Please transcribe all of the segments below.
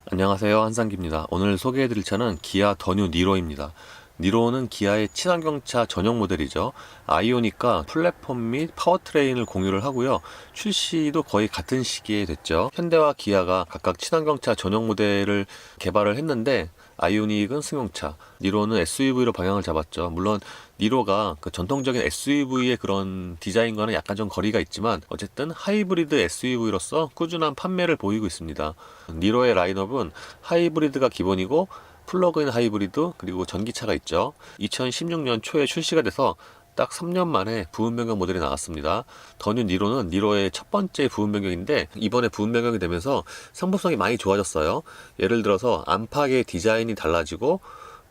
안녕하세요, 한상기입니다. 오늘 소개해드릴 차는 기아 더뉴 니로입니다. 니로는 기아의 친환경차 전용 모델이죠. 아이오닉과 플랫폼 및 파워트레인을 공유를 하고요. 출시도 거의 같은 시기에 됐죠. 현대와 기아가 각각 친환경차 전용 모델을 개발을 했는데, 아이오닉은 승용차, 니로는 SUV로 방향을 잡았죠. 물론 니로가 그 전통적인 SUV의 그런 디자인과는 약간 좀 거리가 있지만 어쨌든 하이브리드 SUV로서 꾸준한 판매를 보이고 있습니다. 니로의 라인업은 하이브리드가 기본이고 플러그인 하이브리드 그리고 전기차가 있죠. 2016년 초에 출시가 돼서 딱 3년 만에 부분 변경 모델이 나왔습니다. 더뉴 니로는 니로의 첫 번째 부분 변경인데 이번에 부분 변경이 되면서 상품성이 많이 좋아졌어요. 예를 들어서 안팎의 디자인이 달라지고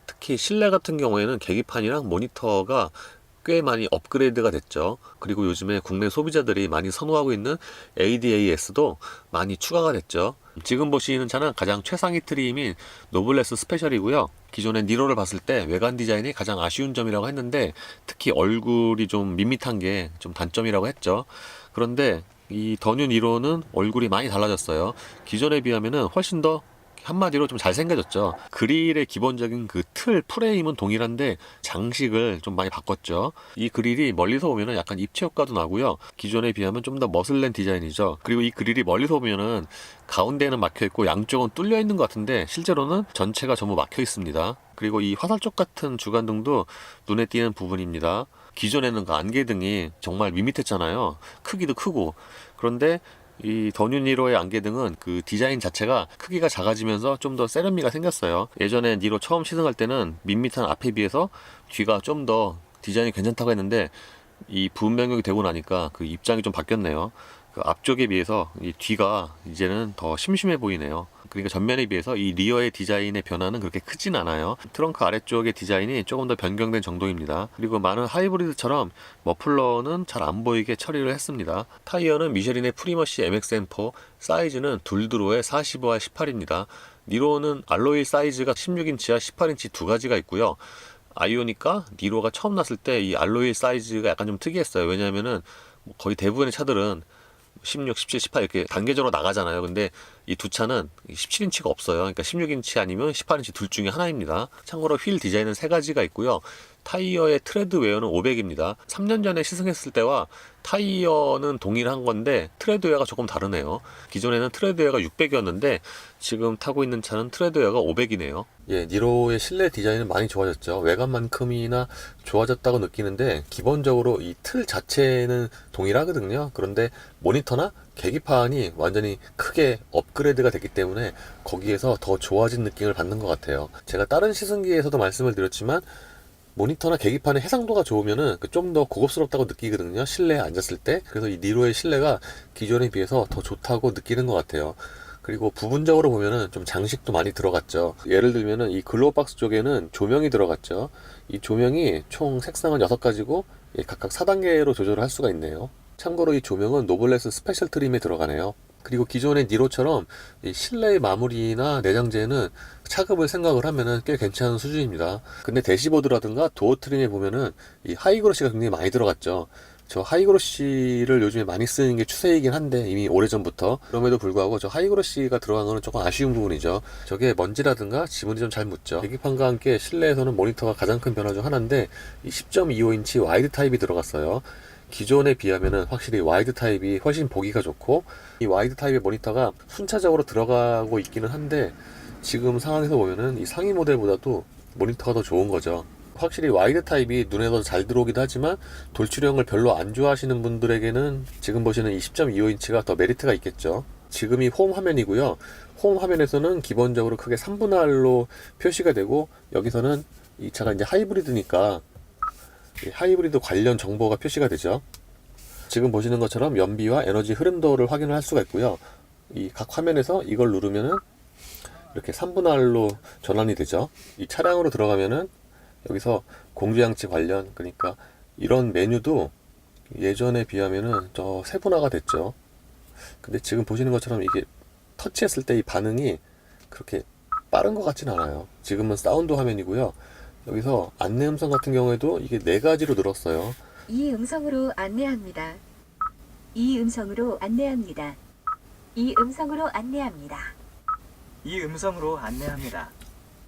특히 실내 같은 경우에는 계기판이랑 모니터가 꽤 많이 업그레이드가 됐죠. 그리고 요즘에 국내 소비자들이 많이 선호하고 있는 ADAS도 많이 추가가 됐죠. 지금 보시는 차는 가장 최상위 트림인 노블레스 스페셜이고요. 기존의 니로를 봤을 때 외관 디자인이 가장 아쉬운 점이라고 했는데 특히 얼굴이 좀 밋밋한 게 좀 단점이라고 했죠. 그런데 이 더뉴 니로는 얼굴이 많이 달라졌어요. 기존에 비하면은 훨씬 더 한마디로 좀 잘생겨졌죠. 그릴의 기본적인 그 틀, 프레임은 동일한데 장식을 좀 많이 바꿨죠. 이 그릴이 멀리서 보면은 약간 입체 효과도 나고요. 기존에 비하면 좀 더 머슬렌 디자인이죠. 그리고 이 그릴이 멀리서 보면은 가운데는 막혀 있고 양쪽은 뚫려 있는 것 같은데 실제로는 전체가 전부 막혀 있습니다. 그리고 이 화살촉 같은 주간등도 눈에 띄는 부분입니다. 기존에는 그 안개등이 정말 밋밋했잖아요. 크기도 크고. 그런데 이 더뉴 니로의 안개등은 그 디자인 자체가 크기가 작아지면서 좀 더 세련미가 생겼어요. 예전에 니로 처음 시승할 때는 밋밋한 앞에 비해서 뒤가 좀 더 디자인이 괜찮다고 했는데 이 부분 변경이 되고 나니까 그 입장이 좀 바뀌었네요. 그 앞쪽에 비해서 이 뒤가 이제는 더 심심해 보이네요. 그러니까 전면에 비해서 이 리어의 디자인의 변화는 그렇게 크진 않아요. 트렁크 아래쪽의 디자인이 조금 더 변경된 정도입니다. 그리고 많은 하이브리드처럼 머플러는 잘 안 보이게 처리를 했습니다. 타이어는 미쉐린의 프리머시 MXM4, 사이즈는 둘드로의 45와 18입니다. 니로는 알로이 사이즈가 16인치와 18인치 두 가지가 있고요. 아이오닉과 니로가 처음 났을 때 이 알로이 사이즈가 약간 좀 특이했어요. 왜냐하면은 거의 대부분의 차들은 16, 17, 18 이렇게 단계적으로 나가잖아요. 근데 이 두 차는 17인치가 없어요. 그러니까 16인치 아니면 18인치 둘 중에 하나입니다. 참고로 휠 디자인은 세 가지가 있고요. 타이어의 트레드 웨어는 500입니다. 3년 전에 시승했을 때와 타이어는 동일한 건데 트레드 웨어가 조금 다르네요. 기존에는 트레드 웨어가 600이었는데 지금 타고 있는 차는 트레드 웨어가 500이네요. 예, 니로의 실내 디자인은 많이 좋아졌죠. 외관만큼이나 좋아졌다고 느끼는데 기본적으로 이 틀 자체는 동일하거든요. 그런데 모니터나 계기판이 완전히 크게 업그레이드가 됐기 때문에 거기에서 더 좋아진 느낌을 받는 것 같아요. 제가 다른 시승기에서도 말씀을 드렸지만 모니터나 계기판의 해상도가 좋으면은 좀 더 고급스럽다고 느끼거든요. 실내에 앉았을 때. 그래서 이 니로의 실내가 기존에 비해서 더 좋다고 느끼는 것 같아요. 그리고 부분적으로 보면은 좀 장식도 많이 들어갔죠. 예를 들면은 이 글로우박스 쪽에는 조명이 들어갔죠. 이 조명이 총 색상은 6가지고 각각 4단계로 조절을 할 수가 있네요. 참고로 이 조명은 노블레스 스페셜 트림에 들어가네요. 그리고 기존의 니로처럼 이 실내 마무리나 내장재는 차급을 생각을 하면은 꽤 괜찮은 수준입니다. 근데 대시보드라든가 도어 트림에 보면은 이 하이그로시가 굉장히 많이 들어갔죠. 저 하이그로시를 요즘에 많이 쓰는 게 추세이긴 한데 이미 오래전부터 그럼에도 불구하고 저 하이그로시가 들어간 거는 조금 아쉬운 부분이죠. 저게 먼지라든가 지문이 좀 잘 묻죠. 계기판과 함께 실내에서는 모니터가 가장 큰 변화 중 하나인데 이 10.25인치 와이드 타입이 들어갔어요. 기존에 비하면은 확실히 와이드 타입이 훨씬 보기가 좋고 이 와이드 타입의 모니터가 순차적으로 들어가고 있기는 한데 지금 상황에서 보면은 이 상위 모델보다도 모니터가 더 좋은 거죠. 확실히 와이드 타입이 눈에 더 잘 들어오기도 하지만 돌출형을 별로 안 좋아하시는 분들에게는 지금 보시는 이 10.25인치가 더 메리트가 있겠죠. 지금이 홈 화면이고요. 홈 화면에서는 기본적으로 크게 3분할로 표시가 되고 여기서는 이 차가 이제 하이브리드니까 하이브리드 관련 정보가 표시가 되죠. 지금 보시는 것처럼 연비와 에너지 흐름도를 확인을 할 수가 있고요. 이 각 화면에서 이걸 누르면은 이렇게 3분할로 전환이 되죠. 이 차량으로 들어가면은 여기서 공조장치 관련, 그러니까 이런 메뉴도 예전에 비하면은 더 세분화가 됐죠. 근데 지금 보시는 것처럼 이게 터치했을 때 이 반응이 그렇게 빠른 것 같진 않아요. 지금은 사운드 화면이고요. 여기서 안내 음성 같은 경우에도 이게 4가지로 늘었어요. 이 음성으로 안내합니다. 이 음성으로 안내합니다. 이 음성으로 안내합니다. 이 음성으로 안내합니다.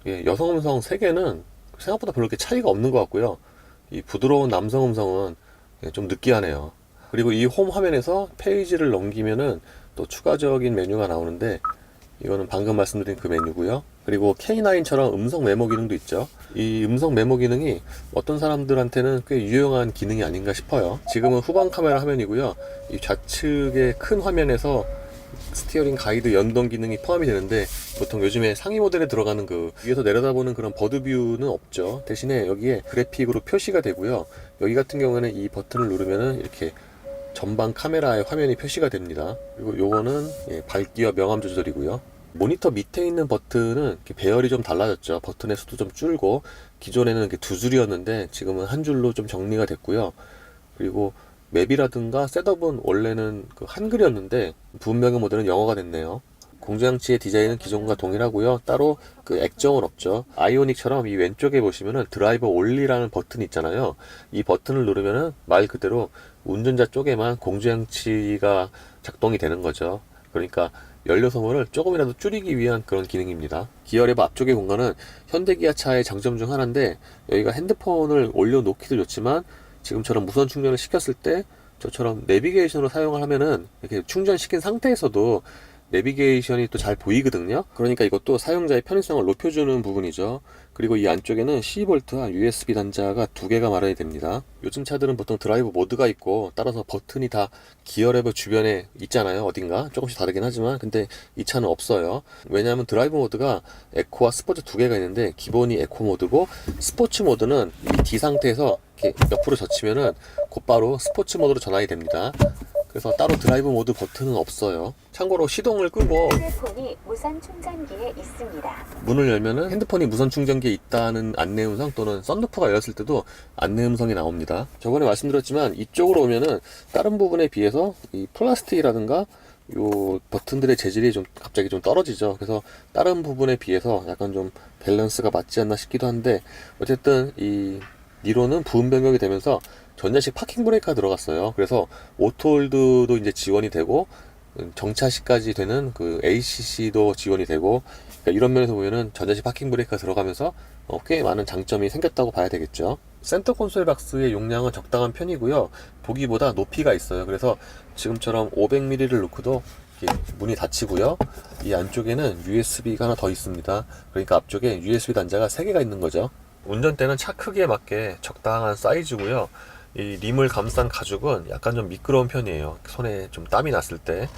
예, 여성 음성 3개는 생각보다 별로 그렇게 차이가 없는 것 같고요. 이 부드러운 남성 음성은 좀 느끼하네요. 그리고 이 홈 화면에서 페이지를 넘기면은 또 추가적인 메뉴가 나오는데, 이거는 방금 말씀드린 그 메뉴고요. 그리고 K9처럼 음성 메모 기능도 있죠. 이 음성 메모 기능이 어떤 사람들한테는 꽤 유용한 기능이 아닌가 싶어요. 지금은 후방 카메라 화면이고요. 이 좌측의 큰 화면에서 스티어링 가이드 연동 기능이 포함이 되는데, 보통 요즘에 상위 모델에 들어가는 그 위에서 내려다보는 그런 버드 뷰는 없죠. 대신에 여기에 그래픽으로 표시가 되고요. 여기 같은 경우에는 이 버튼을 누르면은 이렇게 전방 카메라의 화면이 표시가 됩니다. 그리고 요거는 밝기와 명암 조절이고요. 모니터 밑에 있는 버튼은 이렇게 배열이 좀 달라졌죠. 버튼의 수도 좀 줄고, 기존에는 이렇게 2줄이었는데 지금은 한 줄로 좀 정리가 됐고요. 그리고 맵이라든가 셋업은 원래는 그 한글이었는데 부분 변경 모드는 영어가 됐네요. 공조장치의 디자인은 기존과 동일하고요. 따로 그 액정은 없죠. 아이오닉처럼 이 왼쪽에 보시면은 드라이버 올리라는 버튼이 있잖아요. 이 버튼을 누르면은 말 그대로 운전자 쪽에만 공조장치가 작동이 되는 거죠. 그러니까 연료 소모를 조금이라도 줄이기 위한 그런 기능입니다. 기어레버 앞쪽의 공간은 현대기아차의 장점 중 하나인데, 여기가 핸드폰을 올려놓기도 좋지만 지금처럼 무선 충전을 시켰을 때 저처럼 내비게이션으로 사용을 하면은 이렇게 충전시킨 상태에서도 내비게이션이 또 잘 보이거든요. 그러니까 이것도 사용자의 편의성을 높여주는 부분이죠. 그리고 이 안쪽에는 12V와 USB 단자가 2개가 마련이 됩니다. 요즘 차들은 보통 드라이브 모드가 있고, 따라서 버튼이 다 기어레버 주변에 있잖아요. 어딘가 조금씩 다르긴 하지만, 근데 이 차는 없어요. 왜냐하면 드라이브 모드가 에코와 스포츠 2개가 있는데, 기본이 에코 모드고, 스포츠 모드는 이 D 상태에서 이렇게 옆으로 젖히면은 곧바로 스포츠 모드로 전환이 됩니다. 그래서 따로 드라이브 모드 버튼은 없어요. 참고로 시동을 끄고 휴대폰이 무선 충전기에 있습니다. 문을 열면은 핸드폰이 무선 충전기에 있다는 안내 음성, 또는 썬루프가 열렸을 때도 안내 음성이 나옵니다. 저번에 말씀드렸지만 이쪽으로 오면은 다른 부분에 비해서 이 플라스틱이라든가 요 버튼들의 재질이 좀 갑자기 좀 떨어지죠. 그래서 다른 부분에 비해서 약간 좀 밸런스가 맞지 않나 싶기도 한데, 어쨌든 이 니로는 부분 변경이 되면서 전자식 파킹 브레이크가 들어갔어요. 그래서 오토홀드도 이제 지원이 되고, 정차시까지 되는 그 ACC도 지원이 되고, 그러니까 이런 면에서 보면은 전자식 파킹 브레이크가 들어가면서 꽤 많은 장점이 생겼다고 봐야 되겠죠. 센터 콘솔 박스의 용량은 적당한 편이고요. 보기보다 높이가 있어요. 그래서 지금처럼 500mm를 놓고도 문이 닫히고요. 이 안쪽에는 USB가 하나 더 있습니다. 그러니까 앞쪽에 USB 단자가 3개가 있는 거죠. 운전대는 차 크기에 맞게 적당한 사이즈고요. 이 림을 감싼 가죽은 약간 좀 미끄러운 편이에요. 손에 좀 땀이 났을 때.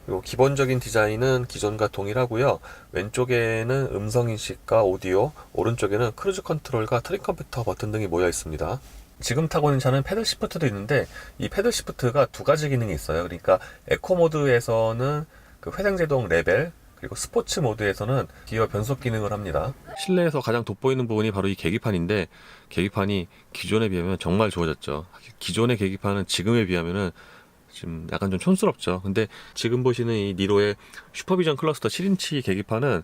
그리고 기본적인 디자인은 기존과 동일하고요. 왼쪽에는 음성인식과 오디오, 오른쪽에는 크루즈 컨트롤과 트림 컴퓨터 버튼 등이 모여 있습니다. 지금 타고 있는 차는 패들 시프트도 있는데, 이 패들 시프트가 2가지 기능이 있어요. 그러니까 에코 모드에서는 그 회생제동 레벨, 그리고 스포츠 모드에서는 기어 변속 기능을 합니다. 실내에서 가장 돋보이는 부분이 바로 이 계기판인데, 계기판이 기존에 비하면 정말 좋아졌죠. 기존의 계기판은 지금에 비하면은 지금 약간 좀 촌스럽죠. 근데 지금 보시는 이 니로의 슈퍼비전 클러스터 7인치 계기판은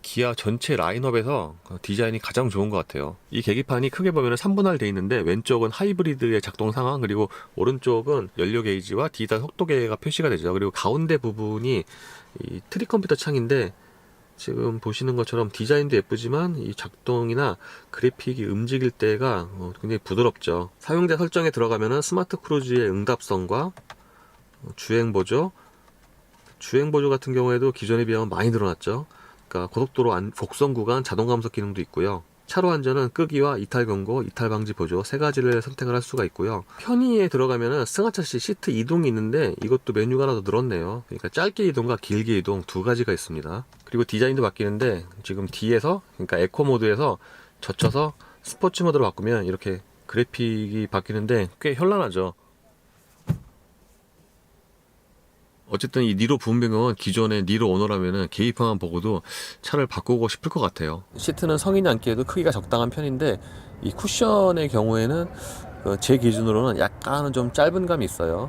기아 전체 라인업에서 디자인이 가장 좋은 것 같아요. 이 계기판이 크게 보면 3분할 되어 있는데, 왼쪽은 하이브리드의 작동 상황, 그리고 오른쪽은 연료 게이지와 디지털 속도계가 표시가 되죠. 그리고 가운데 부분이 이 트리 컴퓨터 창인데, 지금 보시는 것처럼 디자인도 예쁘지만 이 작동이나 그래픽이 움직일 때가 굉장히 부드럽죠. 사용자 설정에 들어가면은 스마트 크루즈의 응답성과 주행보조 같은 경우에도 기존에 비하면 많이 늘어났죠. 그러니까 고속도로 곡선 구간 자동 감속 기능도 있고요. 차로 안전은 끄기와 이탈 경고, 이탈 방지 보조 3가지를 선택을 할 수가 있고요. 편의에 들어가면은 승하차 시 시트 이동이 있는데, 이것도 메뉴가 하나 더 늘었네요. 그러니까 짧게 이동과 길게 이동 2가지가 있습니다. 그리고 디자인도 바뀌는데, 지금 D에서, 그러니까 에코 모드에서 젖혀서 스포츠 모드로 바꾸면 이렇게 그래픽이 바뀌는데 꽤 현란하죠. 어쨌든 이 니로 부분 변경은 기존의 니로 오너라면은 계기판만 보고도 차를 바꾸고 싶을 것 같아요. 시트는 성인이 앉기에도 크기가 적당한 편인데, 이 쿠션의 경우에는 제 기준으로는 약간은 좀 짧은 감이 있어요.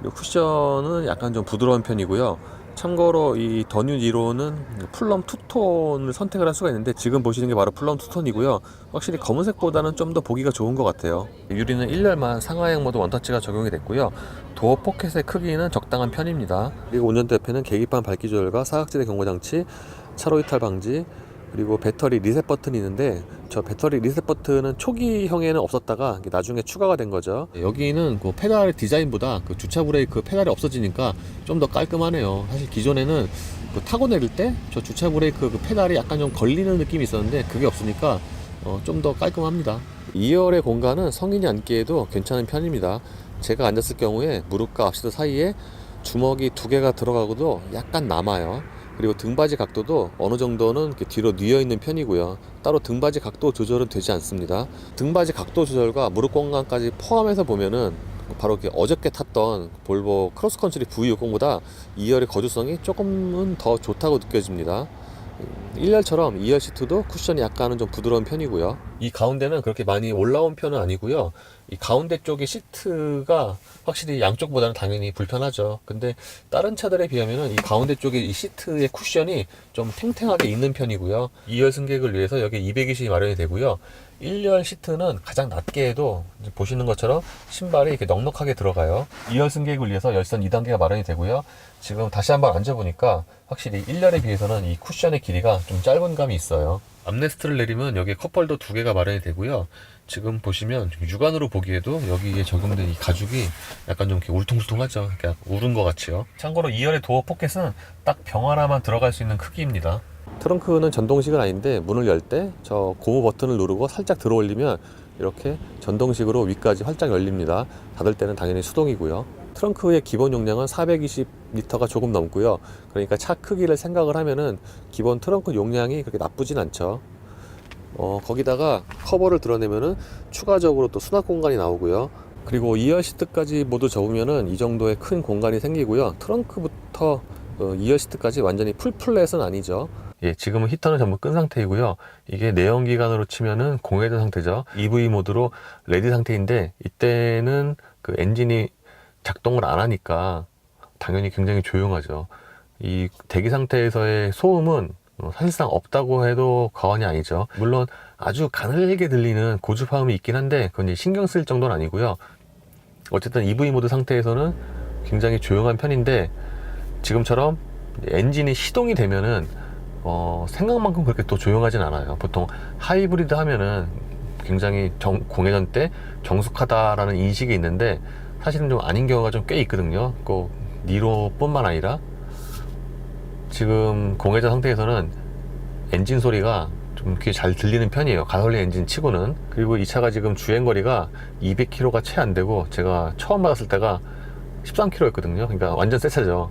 그리고 쿠션은 약간 좀 부드러운 편이고요. 참고로 이 더뉴 니로는 플럼 투톤을 선택을 할 수가 있는데, 지금 보시는 게 바로 플럼 투톤이고요. 확실히 검은색보다는 좀 더 보기가 좋은 것 같아요. 유리는 1열만 상하향 모드 원터치가 적용이 됐고요. 도어 포켓의 크기는 적당한 편입니다. 그리고 운전대 옆에는 계기판 밝기 조절과 사각지대 경고장치, 차로 이탈 방지, 그리고 배터리 리셋 버튼이 있는데 저 배터리 리셋 버튼은 초기형에는 없었다가 나중에 추가가 된 거죠. 여기는 그 페달 디자인보다 그 주차 브레이크 페달이 없어지니까 좀 더 깔끔하네요. 사실 기존에는 그 타고 내릴 때 저 주차 브레이크 그 페달이 약간 좀 걸리는 느낌이 있었는데 그게 없으니까 좀 더 깔끔합니다. 2열의 공간은 성인이 앉기에도 괜찮은 편입니다. 제가 앉았을 경우에 무릎과 앞시트 사이에 주먹이 2개가 들어가고도 약간 남아요. 그리고 등받이 각도도 어느 정도는 이렇게 뒤로 뉘어 있는 편이고요. 따로 등받이 각도 조절은 되지 않습니다. 등받이 각도 조절과 무릎 공간까지 포함해서 보면은 바로 이렇게 어저께 탔던 볼보 크로스컨트리 V60보다 2열의 거주성이 조금은 더 좋다고 느껴집니다. 1열처럼 2열 시트도 쿠션이 약간은 좀 부드러운 편이고요. 이 가운데는 그렇게 많이 올라온 편은 아니고요. 이 가운데 쪽의 시트가 확실히 양쪽보다는 당연히 불편하죠. 근데 다른 차들에 비하면은 이 가운데 쪽에 이 시트의 쿠션이 좀 탱탱하게 있는 편이고요. 2열 승객을 위해서 여기 220이 마련이 되고요. 1열 시트는 가장 낮게 해도 보시는 것처럼 신발이 이렇게 넉넉하게 들어가요. 2열 승객을 위해서 열선 2단계가 마련이 되고요. 지금 다시 한번 앉아보니까 확실히 1열에 비해서는 이 쿠션의 길이가 좀 짧은 감이 있어요. 암레스트를 내리면 여기에 컵홀더 2개가 마련이 되고요. 지금 보시면 육안으로 보기에도 여기에 적용된 이 가죽이 약간 좀 이렇게 울퉁불퉁하죠. 그러니까 울은 것 같이요. 참고로 2열의 도어 포켓은 딱 병 하나만 들어갈 수 있는 크기입니다. 트렁크는 전동식은 아닌데 문을 열 때 저 고무 버튼을 누르고 살짝 들어 올리면 이렇게 전동식으로 위까지 활짝 열립니다. 닫을 때는 당연히 수동이고요. 트렁크의 기본 용량은 420리터가 조금 넘고요. 그러니까 차 크기를 생각을 하면은 기본 트렁크 용량이 그렇게 나쁘진 않죠. 거기다가 커버를 드러내면은 추가적으로 또 수납 공간이 나오고요. 그리고 2열 시트까지 모두 접으면은 이 정도의 큰 공간이 생기고요. 트렁크부터 2열 시트까지 완전히 풀플랫은 아니죠. 예, 지금은 히터는 전부 끈 상태이고요. 이게 내연기관으로 치면은 공회전 상태죠. EV 모드로 레디 상태인데 이때는 그 엔진이 작동을 안 하니까 당연히 굉장히 조용하죠. 이 대기 상태에서의 소음은 사실상 없다고 해도 과언이 아니죠. 물론 아주 가늘게 들리는 고주파음이 있긴 한데 그건 이제 신경 쓸 정도는 아니고요. 어쨌든 EV 모드 상태에서는 굉장히 조용한 편인데 지금처럼 엔진이 시동이 되면은 생각만큼 그렇게 또 조용하진 않아요. 보통 하이브리드 하면은 굉장히 공회전 때 정숙하다라는 인식이 있는데 사실은 좀 아닌 경우가 좀 꽤 있거든요. 꼭 니로뿐만 아니라 지금 공회전 상태에서는 엔진 소리가 좀 꽤 잘 들리는 편이에요. 가솔린 엔진 치고는. 그리고 이 차가 지금 주행거리가 200km가 채 안 되고 제가 처음 받았을 때가 13km였거든요. 그러니까 완전 새 차죠.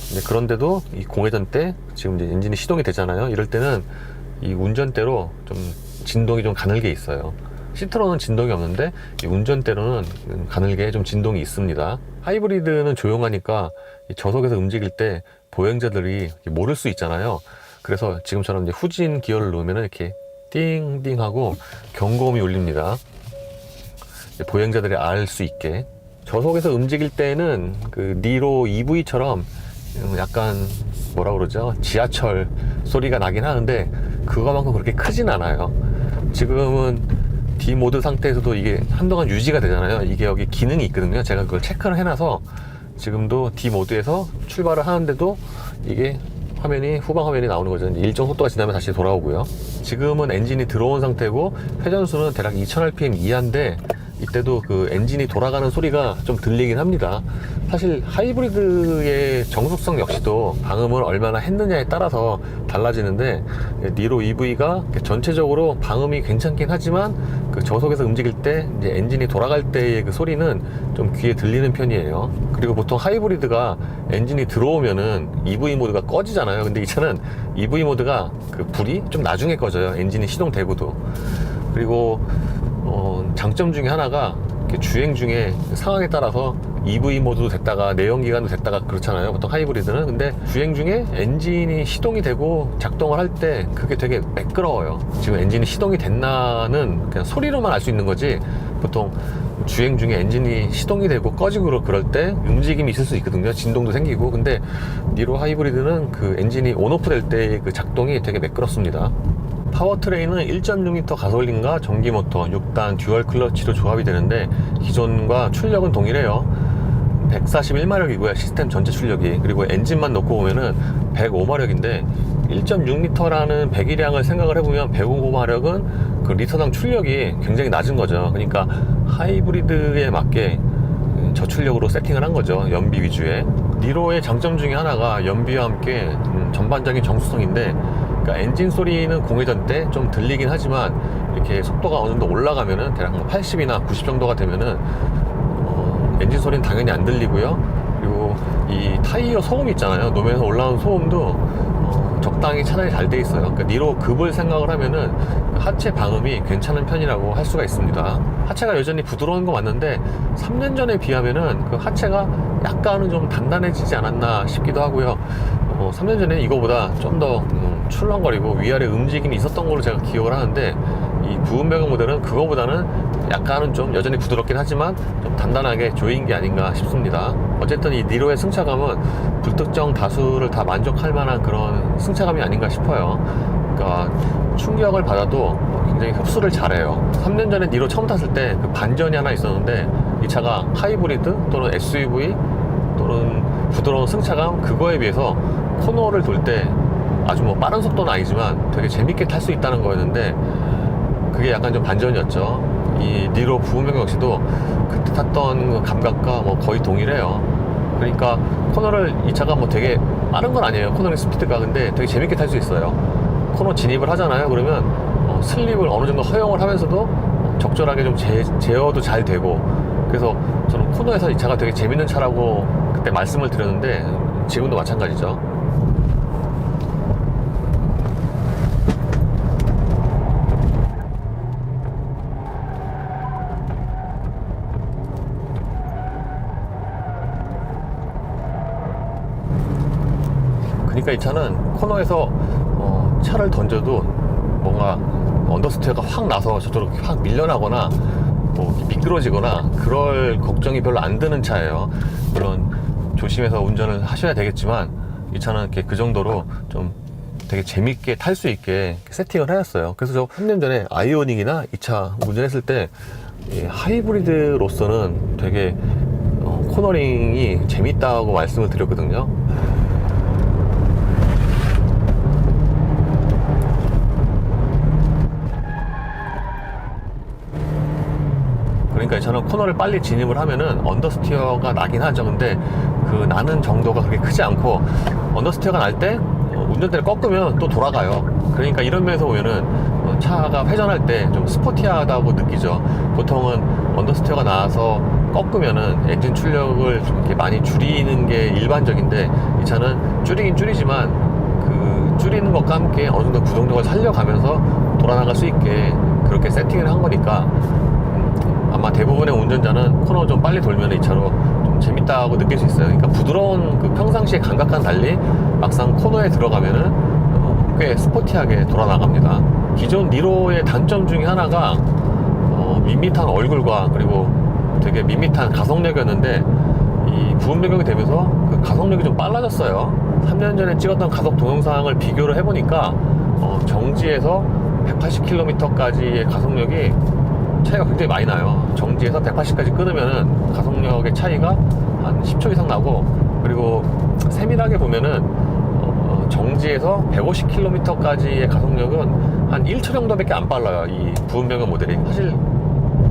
근데 그런데도 이 공회전 때 지금 이제 엔진이 시동이 되잖아요. 이럴 때는 이 운전대로 좀 진동이 좀 가늘게 있어요. 시트로는 진동이 없는데 이 운전대로는 가늘게 좀 진동이 있습니다. 하이브리드는 조용하니까 이 저속에서 움직일 때 보행자들이 모를 수 있잖아요. 그래서 지금처럼 이제 후진 기어를 누르면 이렇게 띵띵 하고 경고음이 울립니다. 보행자들이 알 수 있게. 저속에서 움직일 때는 그 니로 EV처럼 약간 뭐라 그러죠? 지하철 소리가 나긴 하는데 그거만큼 그렇게 크진 않아요. 지금은 D 모드 상태에서도 이게 한동안 유지가 되잖아요. 이게 여기 기능이 있거든요. 제가 그걸 체크를 해놔서 지금도 D 모드에서 출발을 하는데도 이게 화면이 후방 화면이 나오는 거죠. 일정 속도가 지나면 다시 돌아오고요. 지금은 엔진이 들어온 상태고 회전수는 대략 2000rpm 이하인데 이때도 그 엔진이 돌아가는 소리가 좀 들리긴 합니다. 사실 하이브리드의 정숙성 역시도 방음을 얼마나 했느냐에 따라서 달라지는데 니로 EV가 전체적으로 방음이 괜찮긴 하지만 그 저속에서 움직일 때 이제 엔진이 돌아갈 때의 그 소리는 좀 귀에 들리는 편이에요. 그리고 보통 하이브리드가 엔진이 들어오면은 EV 모드가 꺼지잖아요. 근데 이 차는 EV 모드가 그 불이 좀 나중에 꺼져요. 엔진이 시동되고도. 그리고 장점 중에 하나가 주행 중에 상황에 따라서 EV 모드도 됐다가 내연기관도 됐다가 그렇잖아요. 보통 하이브리드는. 근데 주행 중에 엔진이 시동이 되고 작동을 할 때 그게 되게 매끄러워요. 지금 엔진이 시동이 됐나는 그냥 소리로만 알 수 있는 거지 보통 주행 중에 엔진이 시동이 되고 꺼지고 그럴 때 움직임이 있을 수 있거든요. 진동도 생기고. 근데 니로 하이브리드는 그 엔진이 온오프 될 때 그 작동이 되게 매끄럽습니다. 파워트레인은 1.6L 가솔린과 전기모터 6단 듀얼 클러치로 조합이 되는데 기존과 출력은 동일해요. 141마력이고요. 시스템 전체 출력이. 그리고 엔진만 놓고 보면은 105마력인데 1.6리터라는 배기량을 생각을 해보면 배후고 마력은 그 리터당 출력이 굉장히 낮은 거죠. 그러니까 하이브리드에 맞게 저출력으로 세팅을 한 거죠. 연비 위주의. 니로의 장점 중에 하나가 연비와 함께 전반적인 정수성인데, 그러니까 엔진 소리는 공회전 때 좀 들리긴 하지만 이렇게 속도가 어느 정도 올라가면은 대략 80이나 90 정도가 되면은 엔진 소리는 당연히 안 들리고요. 그리고 이 타이어 소음 있잖아요. 노면에서 올라오는 소음도 적당히 차단이 잘 돼 있어요. 그러니까 니로 급을 생각을 하면은 하체 방음이 괜찮은 편이라고 할 수가 있습니다. 하체가 여전히 부드러운 거 맞는데 3년 전에 비하면은 그 하체가 약간은 좀 단단해지지 않았나 싶기도 하고요. 3년 전에 이거보다 좀 더 출렁거리고 위아래 움직임이 있었던 걸로 제가 기억을 하는데, 이 부분 배경 모델은 그거보다는 약간은 좀 여전히 부드럽긴 하지만 좀 단단하게 조인 게 아닌가 싶습니다. 어쨌든 이 니로의 승차감은 불특정 다수를 다 만족할 만한 그런 승차감이 아닌가 싶어요. 그러니까 충격을 받아도 굉장히 흡수를 잘해요. 3년 전에 니로 처음 탔을 때 그 반전이 하나 있었는데, 이 차가 하이브리드 또는 SUV 또는 부드러운 승차감, 그거에 비해서 코너를 돌 때 아주 뭐 빠른 속도는 아니지만 되게 재밌게 탈 수 있다는 거였는데, 그게 약간 좀 반전이었죠. 이 니로 부분변경 역시도 그때 탔던 그 감각과 뭐 거의 동일해요. 그러니까 코너를, 이 차가 뭐 되게 빠른 건 아니에요. 코너의 스피드가. 근데 되게 재밌게 탈 수 있어요. 코너 진입을 하잖아요. 그러면 슬립을 어느 정도 허용을 하면서도 적절하게 좀 제어도 잘 되고, 그래서 저는 코너에서 이 차가 되게 재밌는 차라고 그때 말씀을 드렸는데 지금도 마찬가지죠. 그러니까 이 차는 코너에서 차를 던져도 뭔가 언더스테어가 확 나서 저쪽으로 확 밀려나거나 뭐 미끄러지거나 그럴 걱정이 별로 안 드는 차예요. 물론 조심해서 운전을 하셔야 되겠지만 이 차는 이렇게 그 정도로 좀 되게 재밌게 탈 수 있게 세팅을 해놨어요. 그래서 저 3년 전에 아이오닉이나 이 차 운전했을 때 하이브리드로서는 되게 코너링이 재밌다고 말씀을 드렸거든요. 그러니까 저는 코너를 빨리 진입을 하면은 언더스티어가 나긴 하죠. 근데 그 나는 정도가 그렇게 크지 않고, 언더스티어가 날 때 운전대를 꺾으면 또 돌아가요. 그러니까 이런 면에서 보면은 차가 회전할 때 좀 스포티하다고 느끼죠. 보통은 언더스티어가 나와서 꺾으면은 엔진 출력을 좀 이렇게 많이 줄이는 게 일반적인데, 이 차는 줄이긴 줄이지만 그 줄이는 것과 함께 어느 정도 구동력을 살려가면서 돌아나갈 수 있게 그렇게 세팅을 한 거니까, 아마 대부분의 운전자는 코너 좀 빨리 돌면 이 차로 좀 재밌다고 느낄 수 있어요. 그러니까 부드러운 그 평상시의 감각과는 달리 막상 코너에 들어가면은 꽤 스포티하게 돌아나갑니다. 기존 니로의 단점 중에 하나가 밋밋한 얼굴과 그리고 되게 밋밋한 가속력이었는데, 이 부분 변경이 되면서 그 가속력이 좀 빨라졌어요. 3년 전에 찍었던 가속 동영상을 비교를 해보니까 정지에서 180km까지의 가속력이 차이가 굉장히 많이 나요. 정지에서 180까지 끊으면은 가속력의 차이가 한 10초 이상 나고, 그리고 세밀하게 보면은 정지에서 150km까지의 가속력은 한 1초 정도밖에 안 빨라요. 이 부분 변경 모델이. 사실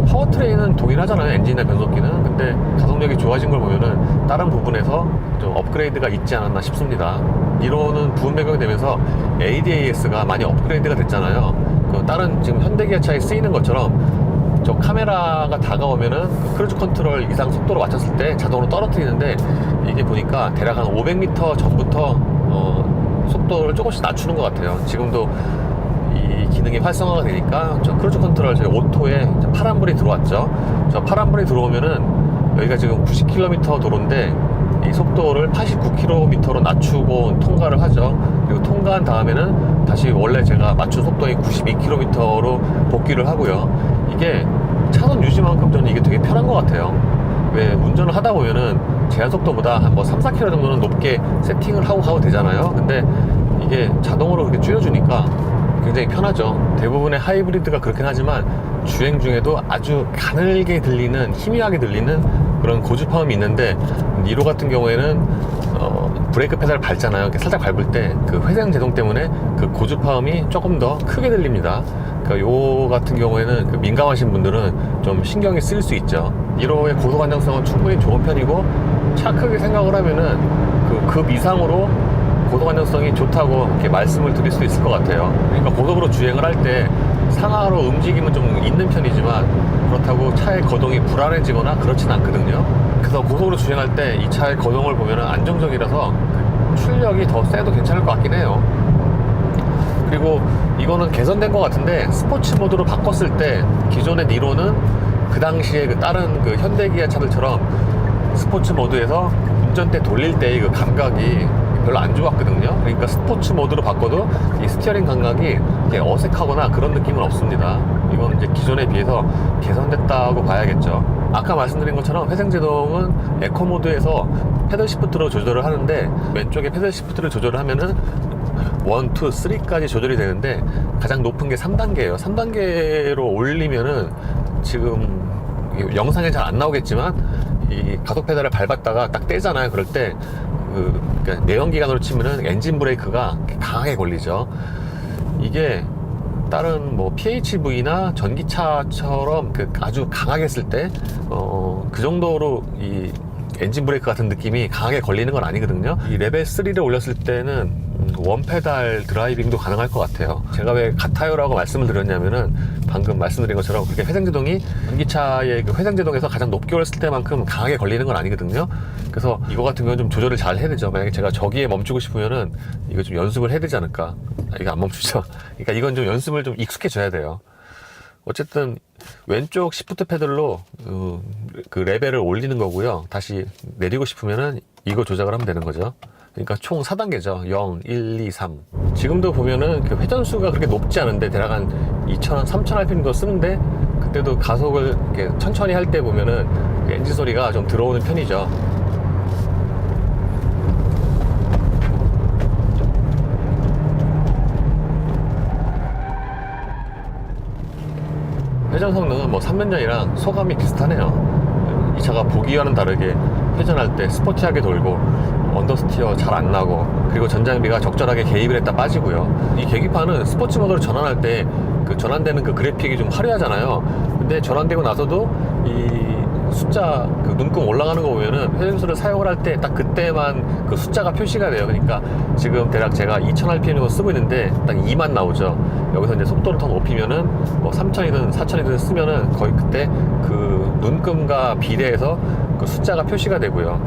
파워트레인은 동일하잖아요. 엔진이나 변속기는. 근데 가속력이 좋아진 걸 보면은 다른 부분에서 좀 업그레이드가 있지 않았나 싶습니다. 니로는 부분 변경이 되면서 ADAS가 많이 업그레이드가 됐잖아요. 그 다른 지금 현대기아차에 쓰이는 것처럼 저 카메라가 다가오면은 그 크루즈 컨트롤 이상 속도로 맞췄을 때 자동으로 떨어뜨리는데, 이게 보니까 대략 한 500m 전부터 속도를 조금씩 낮추는 것 같아요. 지금도 이 기능이 활성화가 되니까 저 크루즈 컨트롤 저희 오토에 파란불이 들어왔죠. 저 파란불이 들어오면은 여기가 지금 90km 도로인데 이 속도를 89km로 낮추고 통과를 하죠. 그리고 통과한 다음에는 다시 원래 제가 맞춘 속도인 92km로 복귀를 하고요. 이게 차선 유지만큼 저는 이게 되게 편한 것 같아요. 왜 운전을 하다 보면은 제한 속도보다 한 뭐 3-4km 정도는 높게 세팅을 하고 가도 되잖아요. 근데 이게 자동으로 그렇게 줄여주니까 굉장히 편하죠. 대부분의 하이브리드가 그렇긴 하지만 주행 중에도 아주 가늘게 들리는, 희미하게 들리는 그런 고주파음이 있는데, 니로 같은 경우에는 브레이크 페달을 밟잖아요. 이렇게 살짝 밟을 때 그 회생 제동 때문에 그 고주파음이 조금 더 크게 들립니다. 그러니까 요 같은 경우에는 그 민감하신 분들은 좀 신경이 쓰일 수 있죠. 니로의 고속 안정성은 충분히 좋은 편이고, 차 크게 생각을 하면은 급 이상으로 고속 안정성이 좋다고 이렇게 말씀을 드릴 수 있을 것 같아요. 그러니까 고속으로 주행을 할 때 상하로 움직임은 좀 있는 편이지만 그렇다고 차의 거동이 불안해지거나 그렇진 않거든요. 그래서 고속으로 주행할 때 이 차의 거동을 보면 안정적이라서 출력이 더 세도 괜찮을 것 같긴 해요. 그리고 이거는 개선된 것 같은데, 스포츠 모드로 바꿨을 때 기존의 니로는 그 당시에 그 다른 그 현대기아 차들처럼 스포츠 모드에서 운전대 돌릴 때의 그 감각이 별로 안 좋았거든요. 그러니까 스포츠 모드로 바꿔도 이 스티어링 감각이 이렇게 어색하거나 그런 느낌은 없습니다. 이건 이제 기존에 비해서 개선됐다고 봐야겠죠. 아까 말씀드린 것처럼 회생제동은 에코 모드에서 패들 시프트로 조절을 하는데, 왼쪽에 패들 시프트를 조절을 하면은 1, 2, 3까지 조절이 되는데, 가장 높은 게 3단계예요. 3단계로 올리면은 지금 영상에 잘 안 나오겠지만 이 가속 페달을 밟았다가 딱 떼잖아요. 그럴 때 그러니까 내연기관으로 치면은 엔진 브레이크가 강하게 걸리죠. 이게 다른 뭐 PHV나 전기차처럼 아주 강하게 쓸 때 그 정도로 이 엔진 브레이크 같은 느낌이 강하게 걸리는 건 아니거든요. 이 레벨 3를 올렸을 때는 원페달 드라이빙도 가능할 것 같아요. 제가 왜 같아요라고 말씀을 드렸냐면은, 방금 말씀드린 것처럼 그렇게 회생제동이 전기차의 그 회생제동에서 가장 높게 올렸을 때만큼 강하게 걸리는 건 아니거든요. 그래서 이거 같은 경우는 좀 조절을 잘 해야 되죠. 만약에 제가 저기에 멈추고 싶으면은 이거 좀 연습을 해야 되지 않을까. 이거 안 멈추죠. 그러니까 이건 좀 연습을 좀 익숙해져야 돼요. 어쨌든 왼쪽 시프트 패들로 그 레벨을 올리는 거고요. 다시 내리고 싶으면은 이거 조작을 하면 되는 거죠. 그러니까 총 4단계죠. 0, 1, 2, 3. 지금도 보면은 그 회전수가 그렇게 높지 않은데 대략 한 2000, 3000rpm도 쓰는데, 그때도 가속을 이렇게 천천히 할 때 보면은 엔진 소리가 좀 들어오는 편이죠. 회전 성능은 뭐 3년 전이랑 소감이 비슷하네요. 이 차가 보기와는 다르게 회전할 때 스포티하게 돌고 언더스티어 잘 안 나고, 그리고 전장비가 적절하게 개입을 했다 빠지고요. 이 계기판은 스포츠 모드로 전환할 때 그 전환되는 그 그래픽이 좀 화려하잖아요. 근데 전환되고 나서도 이 숫자 그 눈금 올라가는 거 보면은 회전수를 사용을 할 때 딱 그때만 그 숫자가 표시가 돼요. 그러니까 지금 대략 제가 2000rpm으로 쓰고 있는데 딱 2만 나오죠. 여기서 이제 속도를 더 높이면은 뭐 3000이든 4000이든 쓰면은 거의 그때 그 눈금과 비례해서 그 숫자가 표시가 되고요.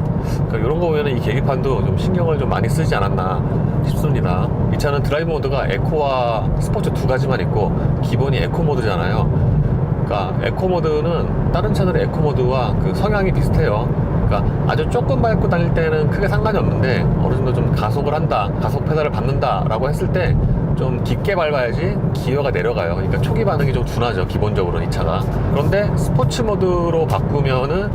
그러니까 이런 거 보면은 이 계기판도 좀 신경을 좀 많이 쓰지 않았나 싶습니다. 이 차는 드라이브 모드가 에코와 스포츠 두 가지만 있고, 기본이 에코 모드잖아요. 그러니까 에코 모드는 다른 차들의 에코 모드와 그 성향이 비슷해요. 그러니까 아주 조금 밟고 다닐 때는 크게 상관이 없는데, 어느 정도 좀 가속을 한다, 가속 페달을 밟는다 라고 했을 때 좀 깊게 밟아야지 기어가 내려가요. 그러니까 초기 반응이 좀 둔하죠, 기본적으로 이 차가. 그런데 스포츠 모드로 바꾸면은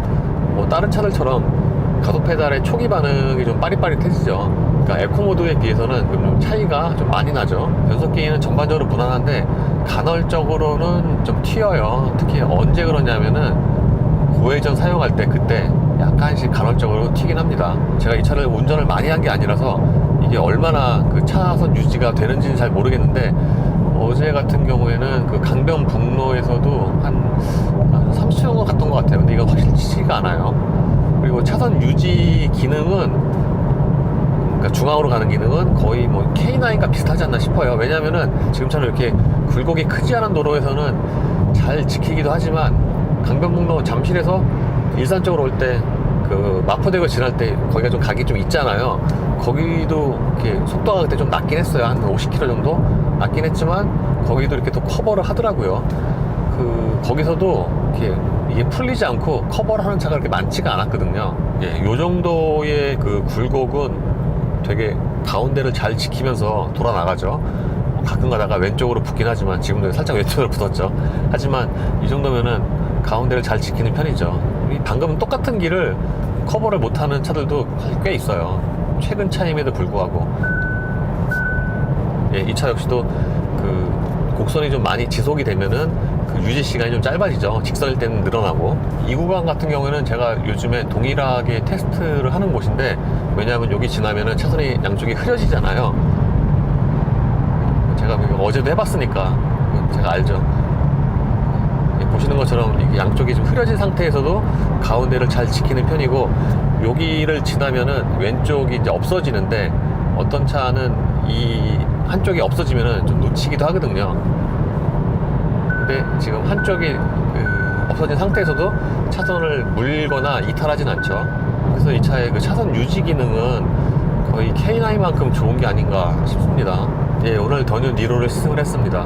뭐 다른 차들처럼 가속 페달의 초기 반응이 좀 빠릿빠릿해지죠. 그러니까 에코 모드에 비해서는 좀 차이가 좀 많이 나죠. 변속기는 전반적으로 무난한데 간헐적으로는 좀 튀어요. 특히 언제 그러냐면은 고회전 사용할 때 그때 약간씩 간헐적으로 튀긴 합니다. 제가 이 차를 운전을 많이 한 게 아니라서 이게 얼마나 그 차선 유지가 되는지는 잘 모르겠는데, 어제 같은 경우에는 그 강변북로에서도 한 30초 정도 갔던 것 같아요. 근데 이거 확실치가 않아요. 그리고 차선 유지 기능은, 그러니까 중앙으로 가는 기능은 거의 뭐 K9과 비슷하지 않나 싶어요. 왜냐면은 지금처럼 이렇게 굴곡이 크지 않은 도로에서는 잘 지키기도 하지만, 강변북로 잠실에서 일산 쪽으로 올 때 그 마포대교 지날 때 거기가 좀 각이 좀 있잖아요. 거기도 이렇게 속도가 그때 좀 낮긴 했어요. 한 50km 정도 낮긴 했지만 거기도 이렇게 또 커버를 하더라고요. 거기서도 이렇게 이게 풀리지 않고 커버를 하는 차가 그렇게 많지가 않았거든요. 예, 요 정도의 그 굴곡은 되게 가운데를 잘 지키면서 돌아 나가죠. 가끔 가다가 왼쪽으로 붙긴 하지만, 지금도 살짝 왼쪽으로 붙었죠. 하지만 이 정도면은 가운데를 잘 지키는 편이죠. 방금은 똑같은 길을 커버를 못하는 차들도 사실 꽤 있어요. 최근 차임에도 불구하고. 예, 이 차 역시도 그 곡선이 좀 많이 지속이 되면은 그 유지 시간이 좀 짧아지죠. 직선일 때는 늘어나고. 이 구간 같은 경우에는 제가 요즘에 동일하게 테스트를 하는 곳인데, 왜냐하면 여기 지나면은 차선이 양쪽이 흐려지잖아요. 제가 어제도 해봤으니까 제가 알죠. 보시는 것처럼 이게 양쪽이 좀 흐려진 상태에서도 가운데를 잘 지키는 편이고, 여기를 지나면은 왼쪽이 이제 없어지는데, 어떤 차는 이 한쪽이 없어지면은 좀 놓치기도 하거든요. 근데 지금 한쪽이 없어진 상태에서도 차선을 물거나 이탈하진 않죠. 그래서 이 차의 그 차선 유지 기능은 거의 K9만큼 좋은 게 아닌가 싶습니다. 예, 오늘 더뉴 니로를 시승을 했습니다.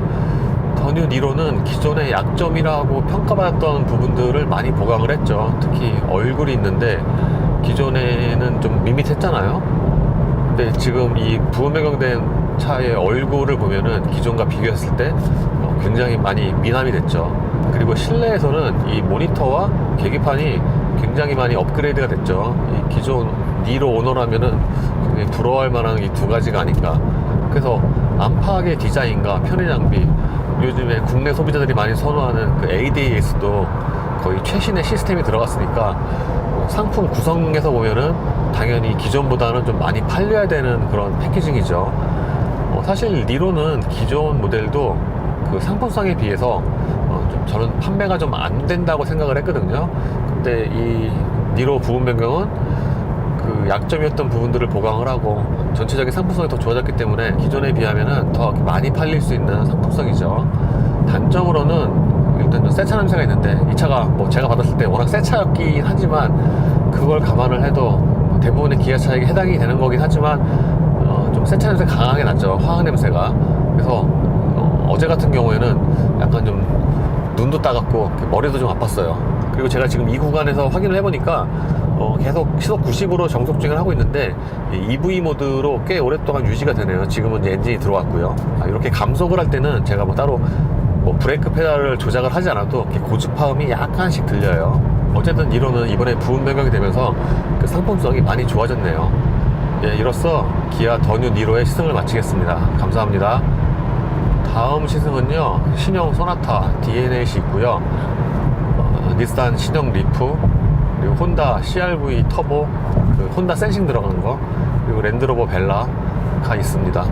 더뉴 니로는 기존의 약점이라고 평가받았던 부분들을 많이 보강을 했죠. 특히 얼굴이 있는데 기존에는 좀 밋밋했잖아요. 근데 지금 이 부분 변경된 차의 얼굴을 보면은 기존과 비교했을 때 굉장히 많이 미남이 됐죠. 그리고 실내에서는 이 모니터와 계기판이 굉장히 많이 업그레이드가 됐죠. 이 기존 니로 오너라면은 굉장히 부러워할 만한 이 두 가지가 아닌가. 그래서 안팎의 디자인과 편의 장비, 요즘에 국내 소비자들이 많이 선호하는 그 ADAS도 거의 최신의 시스템이 들어갔으니까 상품 구성에서 보면은 당연히 기존보다는 좀 많이 팔려야 되는 그런 패키징이죠. 사실 니로는 기존 모델도 그 상품성에 비해서 좀 저는 판매가 좀 안 된다고 생각을 했거든요. 근데 이 니로 부분 변경은 그 약점이었던 부분들을 보강을 하고 전체적인 상품성이 더 좋아졌기 때문에 기존에 비하면은 더 많이 팔릴 수 있는 상품성이죠. 단점으로는 일단 좀 새 차 냄새가 있는데, 이 차가 뭐 제가 받았을 때 워낙 새 차였긴 하지만 그걸 감안을 해도 대부분의 기아차에게 해당이 되는 거긴 하지만 좀 새 차 냄새 강하게 났죠. 화학 냄새가. 그래서 어제 같은 경우에는 약간 좀 눈도 따갑고 머리도 좀 아팠어요. 그리고 제가 지금 이 구간에서 확인을 해보니까 계속 시속 90으로 정속 주행을 하고 있는데 EV 모드로 꽤 오랫동안 유지가 되네요. 지금은 이제 엔진이 들어왔고요. 이렇게 감속을 할 때는 제가 뭐 따로 뭐 브레이크 페달을 조작을 하지 않아도 이렇게 고주파음이 약간씩 들려요. 어쨌든 이로는 이번에 부분 변경이 되면서 그 상품성이 많이 좋아졌네요. 예, 이로써 기아 더뉴 니로의 시승을 마치겠습니다. 감사합니다. 다음 시승은요, 신형 소나타 DNA시 있고요, 닛산 신형 리프, 그리고 혼다 CRV 터보, 그 혼다 센싱 들어간 거, 그리고 랜드로버 벨라가 있습니다.